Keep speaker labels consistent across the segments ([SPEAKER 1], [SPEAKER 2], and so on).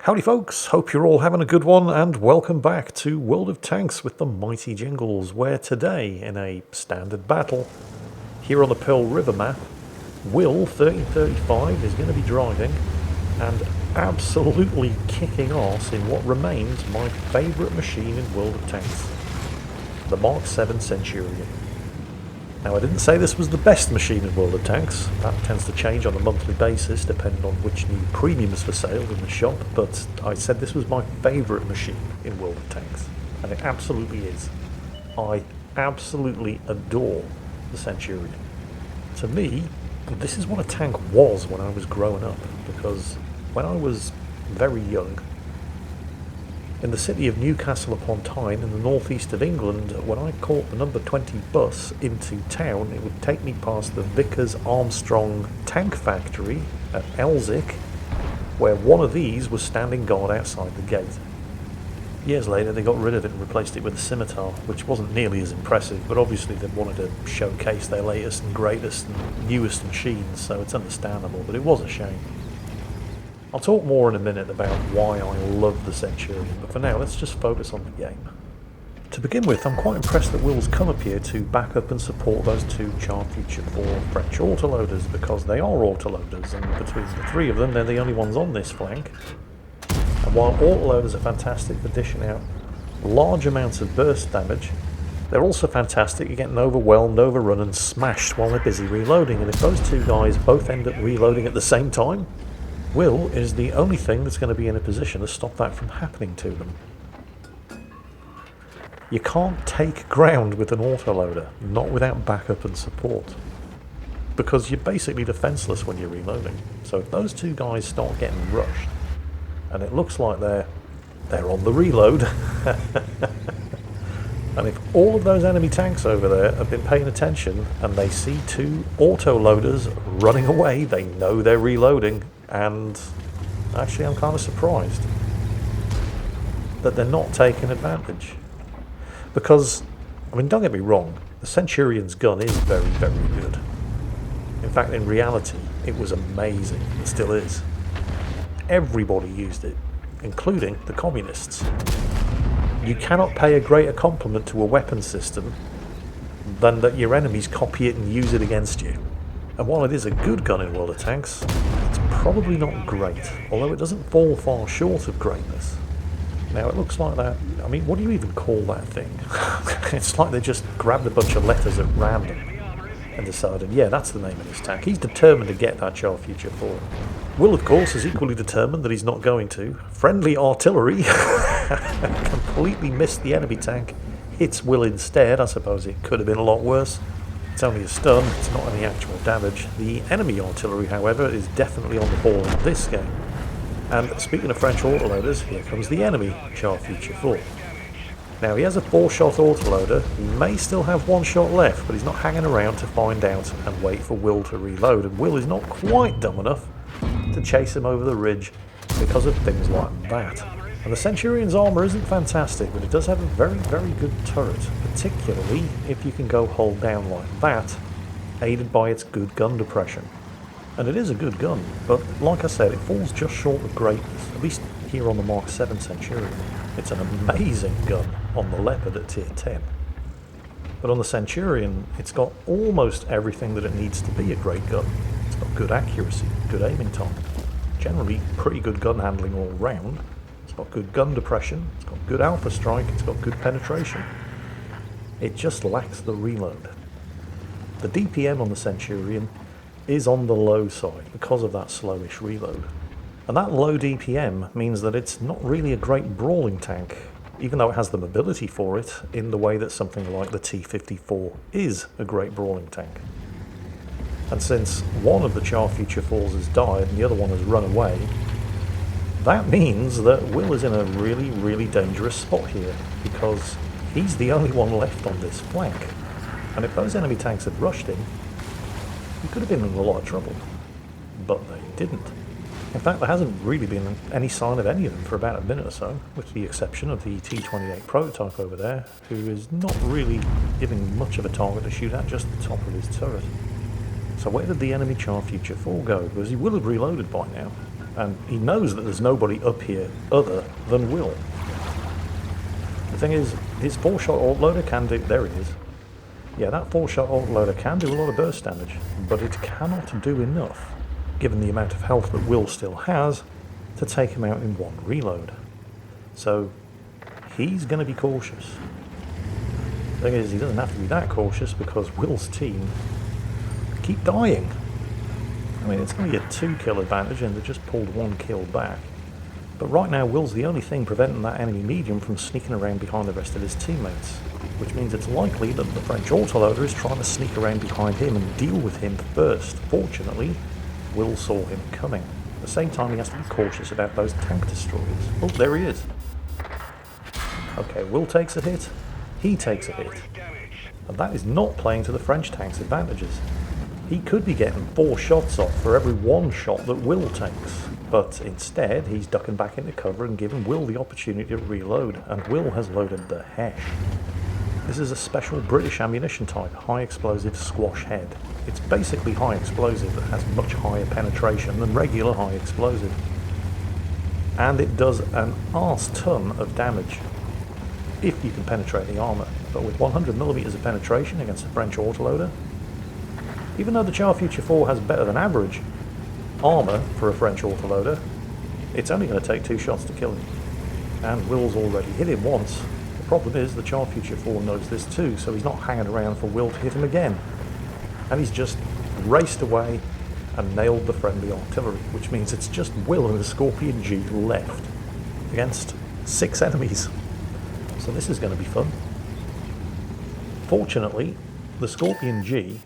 [SPEAKER 1] Howdy folks, hope you're all having a good one and welcome back to World of Tanks with the mighty Jingles, where today in a standard battle here on the Pearl River map, Will 1335 is going to be driving and absolutely kicking ass in what remains my favourite machine in World of Tanks, the Mark 7 Centurion. Now, I didn't say this was the best machine in World of Tanks. That tends to change on a monthly basis depending on which new premium is for sale in the shop, but I said this was my favourite machine in World of Tanks, and it absolutely is. I absolutely adore the Centurion. To me, this is what a tank was when I was growing up, because when I was very young, in the city of Newcastle upon Tyne in the northeast of England, when I caught the number 20 bus into town, it would take me past the Vickers Armstrong tank factory at Elsick, where one of these was standing guard outside the gate. Years later they got rid of it and replaced it with a scimitar, which wasn't nearly as impressive, but obviously they wanted to showcase their latest and greatest and newest machines, so it's understandable, but it was a shame. I'll talk more in a minute about why I love the Centurion, but for now let's just focus on the game. To begin with, I'm quite impressed that Will's come up here to back up and support those two Char Future 4 French autoloaders, because they are autoloaders, and between the three of them they're the only ones on this flank. And while autoloaders are fantastic for dishing out large amounts of burst damage, they're also fantastic at getting overwhelmed, overrun and smashed while they're busy reloading, and if those two guys both end up reloading at the same time, Will is the only thing that's going to be in a position to stop that from happening to them. You can't take ground with an autoloader, not without backup and support, because you're basically defenseless when you're reloading. So if those two guys start getting rushed, and it looks like they're on the reload, and if all of those enemy tanks over there have been paying attention and they see two autoloaders running away, they know they're reloading. And actually I'm kind of surprised that they're not taking advantage, because, I mean, don't get me wrong, the Centurion's gun is very, very good. In fact, in reality, it was amazing. It still is. Everybody used it, including the communists. You cannot pay a greater compliment to a weapon system than that your enemies copy it and use it against you. And while it is a good gun in World of Tanks, it's probably not great, although it doesn't fall far short of greatness. Now, it looks like that, I mean, what do you even call that thing? It's like they just grabbed a bunch of letters at random and decided, yeah, that's the name of this tank. He's determined to get that Char Future 4. Will, of course, is equally determined that he's not going to. Friendly artillery completely missed the enemy tank, hits Will instead. I suppose it could have been a lot worse. It's only a stun, it's not any actual damage. The enemy artillery, however, is definitely on the ball in this game. And speaking of French autoloaders, here comes the enemy Char Future 4. Now, he has a 4-shot autoloader. He may still have 1 shot left, but he's not hanging around to find out and wait for Will to reload. And Will is not quite dumb enough to chase him over the ridge because of things like that. And the Centurion's armour isn't fantastic, but it does have a very, very good turret, particularly if you can go hold down like that, aided by its good gun depression. And it is a good gun, but like I said, it falls just short of greatness, at least here on the Mark 7 Centurion. It's an amazing gun on the Leopard at tier 10. But on the Centurion, it's got almost everything that it needs to be a great gun. It's got good accuracy, good aiming time, generally pretty good gun handling all round. It's got good gun depression, it's got good alpha strike, it's got good penetration. It just lacks the reload. The DPM on the Centurion is on the low side because of that slowish reload. And that low DPM means that it's not really a great brawling tank, even though it has the mobility for it in the way that something like the T-54 is a great brawling tank. And since one of the Char Future 4s has died and the other one has run away, that means that Will is in a really, really dangerous spot here, because he's the only one left on this flank. And if those enemy tanks had rushed him, he could have been in a lot of trouble. But they didn't. In fact, there hasn't really been any sign of any of them for about a minute or so, with the exception of the T-28 prototype over there, who is not really giving much of a target to shoot at, just the top of his turret. So where did the enemy Char Future 4 go? Because he will have reloaded by now. And he knows that there's nobody up here other than Will. The thing is, his 4-shot autoloader can do... There he is. Yeah, that 4-shot autoloader can do a lot of burst damage, but it cannot do enough, given the amount of health that Will still has, to take him out in one reload. So, he's going to be cautious. The thing is, he doesn't have to be that cautious because Will's team keep dying. I mean, it's going to be a 2-kill advantage and they just pulled 1 kill back. But right now, Will's the only thing preventing that enemy medium from sneaking around behind the rest of his teammates. Which means it's likely that the French autoloader is trying to sneak around behind him and deal with him first. Fortunately, Will saw him coming. At the same time, he has to be cautious about those tank destroyers. Oh, there he is. Okay, Will takes a hit. He takes a hit. And that is not playing to the French tank's advantages. He could be getting 4 shots off for every 1 shot that Will takes. But instead, he's ducking back into cover and giving Will the opportunity to reload. And Will has loaded the Hesh. This is a special British ammunition type, high explosive squash head. It's basically high explosive that has much higher penetration than regular high explosive. And it does an arse ton of damage if you can penetrate the armour. But with 100mm of penetration against a French autoloader, even though the Char Future 4 has better than average armour for a French autoloader, it's only going to take 2 shots to kill him. And Will's already hit him once. The problem is the Char Future 4 knows this too, so he's not hanging around for Will to hit him again. And he's just raced away and nailed the friendly artillery, which means it's just Will and the Scorpion G left against 6 enemies. So this is going to be fun. Fortunately, the Scorpion G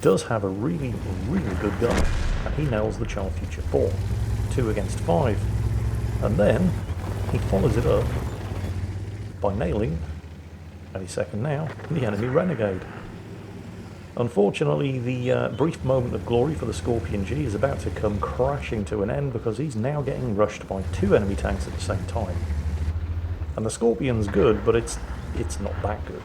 [SPEAKER 1] does have a really, really good gun, and he nails the Char Future 4. 2 against 5. And then he follows it up by nailing, any second now, the enemy Renegade. Unfortunately, the brief moment of glory for the Scorpion G is about to come crashing to an end because he's now getting rushed by 2 enemy tanks at the same time. And the Scorpion's good, but it's not that good.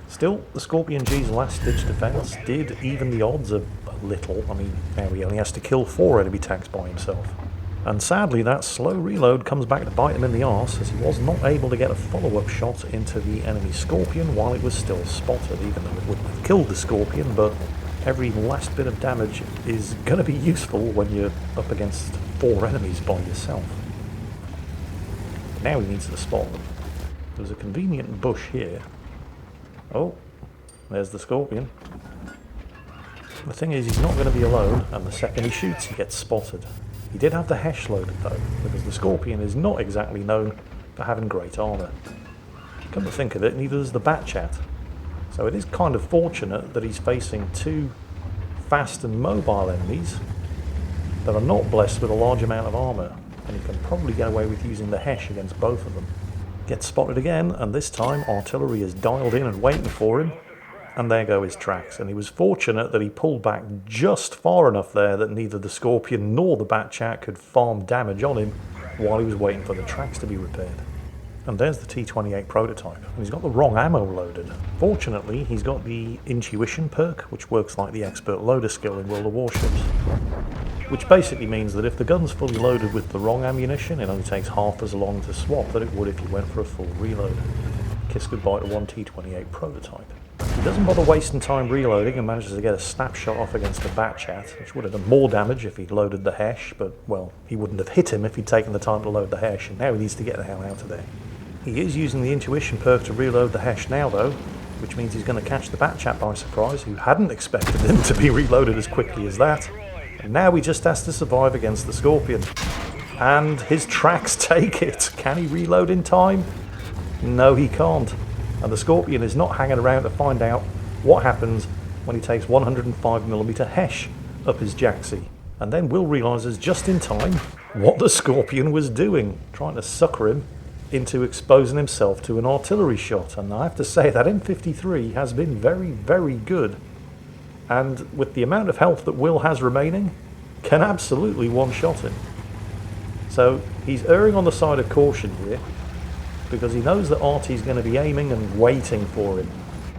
[SPEAKER 1] Still, the Scorpion G's last-ditch defense did even the odds a little. I mean, now he only has to kill 4 enemy tanks by himself. And sadly, that slow reload comes back to bite him in the arse, as he was not able to get a follow-up shot into the enemy Scorpion while it was still spotted, even though it wouldn't have killed the Scorpion, but every last bit of damage is going to be useful when you're up against 4 enemies by yourself. Now he needs to spot them. There's a convenient bush here. Oh, there's the Scorpion. The thing is, he's not going to be alone, and the second he shoots, he gets spotted. He did have the Hesh loaded though, because the Scorpion is not exactly known for having great armour. Come to think of it, neither does the Batchat. So it is kind of fortunate that he's facing 2 fast and mobile enemies that are not blessed with a large amount of armour, and he can probably get away with using the Hesh against both of them. Gets spotted again, and this time artillery is dialed in and waiting for him, and there go his tracks. And he was fortunate that he pulled back just far enough there that neither the Scorpion nor the Batchat could farm damage on him while he was waiting for the tracks to be repaired. And there's the T-28 prototype, and he's got the wrong ammo loaded. Fortunately, he's got the Intuition perk, which works like the Expert Loader skill in World of Warships. Which basically means that if the gun's fully loaded with the wrong ammunition, it only takes half as long to swap that it would if you went for a full reload. Kiss goodbye to one T-28 prototype. He doesn't bother wasting time reloading and manages to get a snapshot off against the Batchat, which would have done more damage if he'd loaded the Hesh, but, well, he wouldn't have hit him if he'd taken the time to load the Hesh, and now he needs to get the hell out of there. He is using the Intuition perk to reload the Hesh now, though, which means he's going to catch the Batchat by surprise, who hadn't expected him to be reloaded as quickly as that. And now he just has to survive against the Scorpion. And his tracks take it. Can he reload in time? No, he can't. And the Scorpion is not hanging around to find out what happens when he takes 105mm Hesh up his jacksie. And then Will realises just in time what the Scorpion was doing, trying to sucker him into exposing himself to an artillery shot. And I have to say that M53 has been very, very good. And with the amount of health that Will has remaining, can absolutely one-shot him. So he's erring on the side of caution here, because he knows that Artie's going to be aiming and waiting for him.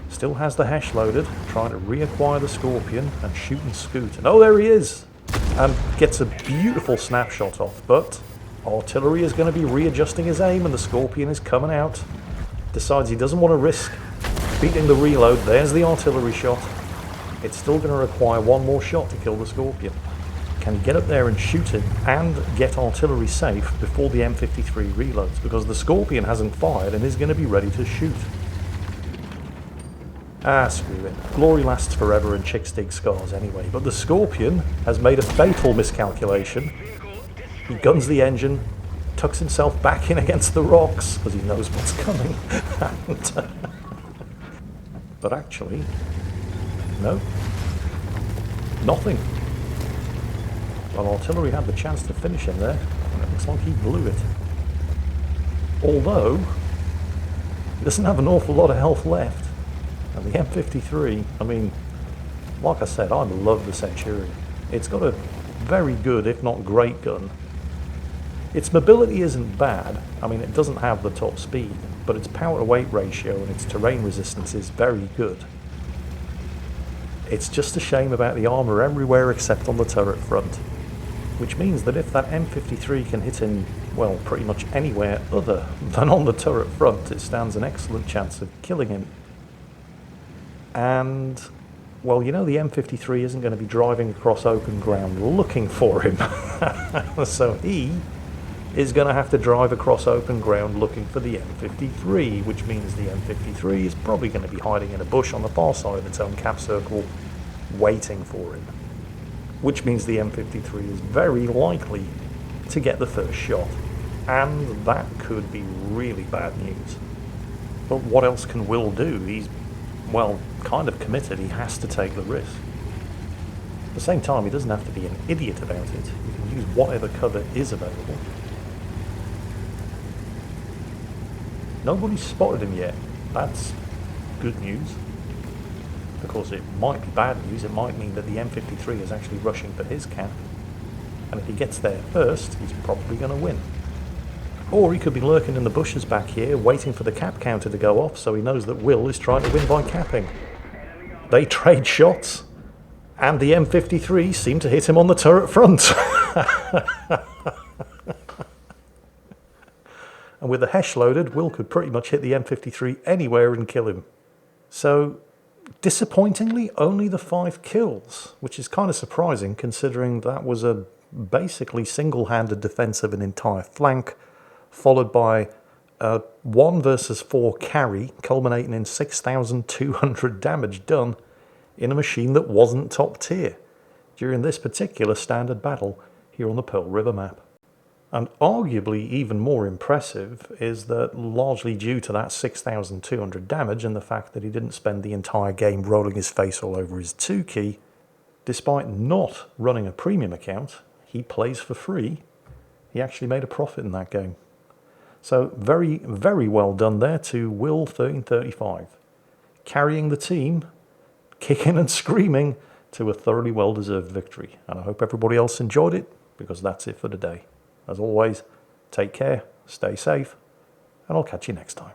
[SPEAKER 1] Still has the Hesh loaded, trying to reacquire the Scorpion and shoot and scoot. And oh, there he is! and gets a beautiful snapshot off, but artillery is going to be readjusting his aim, and the Scorpion is coming out. Decides he doesn't want to risk beating the reload. There's the artillery shot. It's still going to require one more shot to kill the Scorpion. Can he get up there and shoot him and get artillery safe before the M53 reloads? Because the Scorpion hasn't fired and is going to be ready to shoot. Ah, screw it. Glory lasts forever and chicks dig scars anyway. But the Scorpion has made a fatal miscalculation. He guns the engine, tucks himself back in against the rocks because he knows what's coming. But actually, no. Nothing. Well, artillery had the chance to finish him there, and it looks like he blew it. Although, he doesn't have an awful lot of health left. And the M53, I mean, like I said, I love the Centurion. It's got a very good, if not great gun. Its mobility isn't bad. I mean, it doesn't have the top speed, but its power to weight ratio and its terrain resistance is very good. It's just a shame about the armour everywhere except on the turret front, which means that if that M53 can hit him, well, pretty much anywhere other than on the turret front, it stands an excellent chance of killing him. And, well, you know, the M53 isn't going to be driving across open ground looking for him. So he is going to have to drive across open ground looking for the M53, which means the M53 is probably going to be hiding in a bush on the far side of its own cap circle, waiting for him. Which means the M53 is very likely to get the first shot. And that could be really bad news. But what else can Will do? He's, well, kind of committed. He has to take the risk. At the same time, he doesn't have to be an idiot about it. He can use whatever cover is available. Nobody's spotted him yet. That's good news. Of course, it might be bad news. It might mean that the M53 is actually rushing for his cap. And if he gets there first, he's probably going to win. Or he could be lurking in the bushes back here, waiting for the cap counter to go off, so he knows that Will is trying to win by capping. They trade shots, and the M53 seem to hit him on the turret front. And with the Hesh loaded, Will could pretty much hit the M53 anywhere and kill him. So, disappointingly, only the 5 kills, which is kind of surprising considering that was a basically single-handed defense of an entire flank, followed by a 1 versus 4 carry, culminating in 6,200 damage done in a machine that wasn't top tier during this particular standard battle here on the Pearl River map. And arguably even more impressive is that, largely due to that 6,200 damage and the fact that he didn't spend the entire game rolling his face all over his 2 key, despite not running a premium account, he plays for free. He actually made a profit in that game. So very, very well done there to Will 1335, carrying the team, kicking and screaming to a thoroughly well-deserved victory. And I hope everybody else enjoyed it, because that's it for today. As always, take care, stay safe, and I'll catch you next time.